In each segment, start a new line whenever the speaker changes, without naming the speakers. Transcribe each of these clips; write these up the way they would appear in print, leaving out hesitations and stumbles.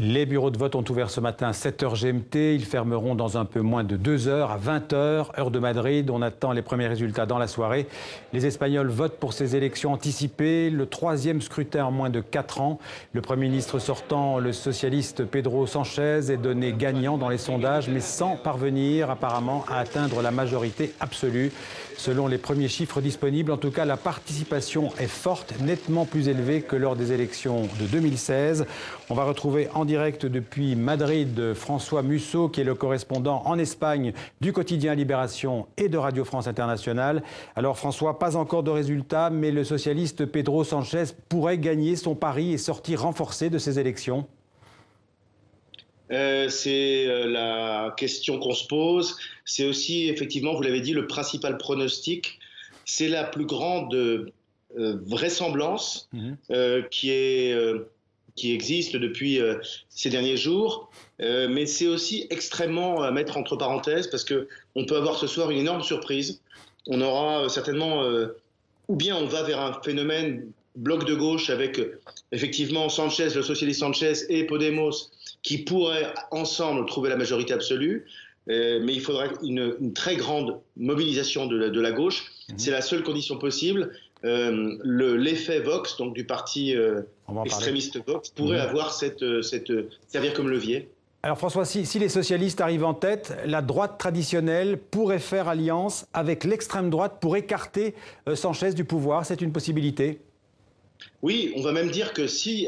Les bureaux de vote ont ouvert ce matin à 7h GMT. Ils fermeront dans un peu moins de 2 heures, à 20h, heure de Madrid. On attend les premiers résultats dans la soirée. Les Espagnols votent pour ces élections anticipées. Le 3e scrutin en moins de 4 ans. Le Premier ministre sortant, le socialiste Pedro Sánchez, est donné gagnant dans les sondages, mais sans parvenir apparemment à atteindre la majorité absolue. Selon les premiers chiffres disponibles, en tout cas, la participation est forte, nettement plus élevée que lors des élections de 2016. On va retrouver en direct depuis Madrid François Musso, qui est le correspondant en Espagne du quotidien Libération et de Radio France Internationale. Alors François, pas encore de résultats, mais le socialiste Pedro Sánchez pourrait gagner son pari et sortir renforcé de ces élections.
C'est la question qu'on se pose. C'est aussi, effectivement, vous l'avez dit, le principal pronostic. C'est la plus grande vraisemblance qui existe depuis ces derniers jours. Mais c'est aussi extrêmement à mettre entre parenthèses parce qu'on peut avoir ce soir une énorme surprise. On aura certainement, ou bien on va vers un phénomène bloc de gauche avec effectivement Sánchez, le socialiste Sánchez et Podemos qui pourraient ensemble trouver la majorité absolue, mais il faudrait une très grande mobilisation de la gauche. C'est la seule condition possible. L'effet Vox, donc du parti extrémiste Vox, pourrait avoir servir comme levier.
Alors François, si les socialistes arrivent en tête, la droite traditionnelle pourrait faire alliance avec l'extrême droite pour écarter Sánchez du pouvoir. C'est une possibilité?
Oui, on va même dire que si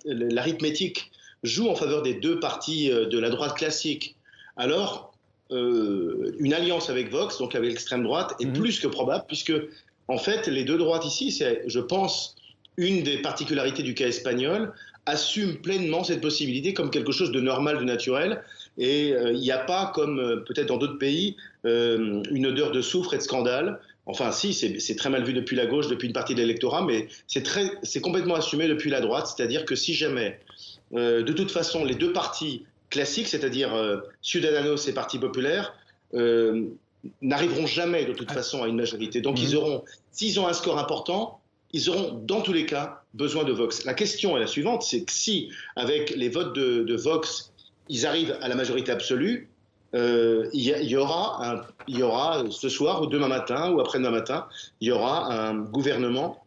l'arithmétique joue en faveur des deux partis de la droite classique, alors une alliance avec Vox, donc avec l'extrême droite, est plus que probable, puisque en fait les deux droites ici, c'est, je pense, une des particularités du cas espagnol, assument pleinement cette possibilité comme quelque chose de normal, de naturel, et il n'y a pas, comme peut-être dans d'autres pays, une odeur de soufre et de scandale. Enfin, si, c'est très mal vu depuis la gauche, depuis une partie de l'électorat, mais c'est complètement assumé depuis la droite. C'est-à-dire que si jamais, de toute façon, les deux partis classiques, c'est-à-dire Ciudadanos et Parti populaire, n'arriveront jamais de toute façon à une majorité. Donc s'ils ont un score important, ils auront dans tous les cas besoin de Vox. La question est la suivante, c'est que si, avec les votes de Vox, ils arrivent à la majorité absolue, il y aura ce soir ou demain matin ou après-demain matin, il y aura un gouvernement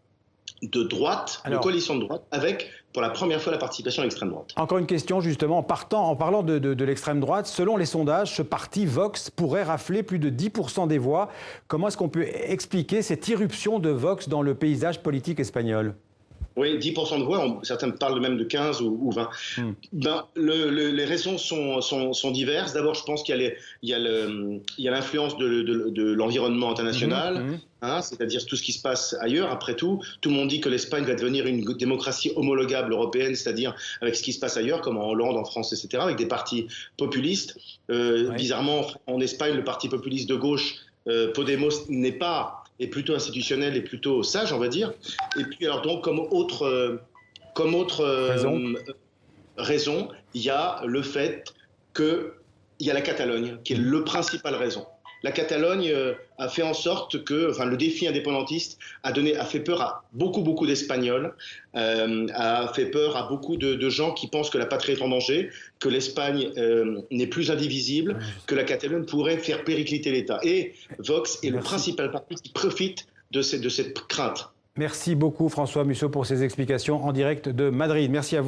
de droite, de coalition de droite, avec pour la première fois la participation à l'extrême droite.
Encore une question justement, en parlant de l'extrême droite, selon les sondages, ce parti Vox pourrait rafler plus de 10% des voix. Comment est-ce qu'on peut expliquer cette irruption de Vox dans le paysage politique espagnol ?
Oui, 10% de voix, certains parlent même de 15 ou 20. Les raisons sont diverses. D'abord, je pense qu'il y a l'influence de l'environnement international, c'est-à-dire tout ce qui se passe ailleurs. Après tout le monde dit que l'Espagne va devenir une démocratie homologable européenne, c'est-à-dire avec ce qui se passe ailleurs, comme en Hollande, en France, etc., avec des partis populistes. Bizarrement, en Espagne, le parti populiste de gauche, Podemos, est plutôt institutionnel et plutôt sage, on va dire. Et puis, alors donc, comme autre raison, il y a le fait qu'il y a la Catalogne, qui est le principal raison. La Catalogne a fait en sorte que, le défi indépendantiste a fait peur à beaucoup d'Espagnols, a fait peur à beaucoup de gens qui pensent que la patrie est en danger, que l'Espagne n'est plus indivisible, que la Catalogne pourrait faire péricliter l'État. Et Vox est le principal parti qui profite de cette crainte.
Merci beaucoup François Musso pour ces explications en direct de Madrid. Merci à vous.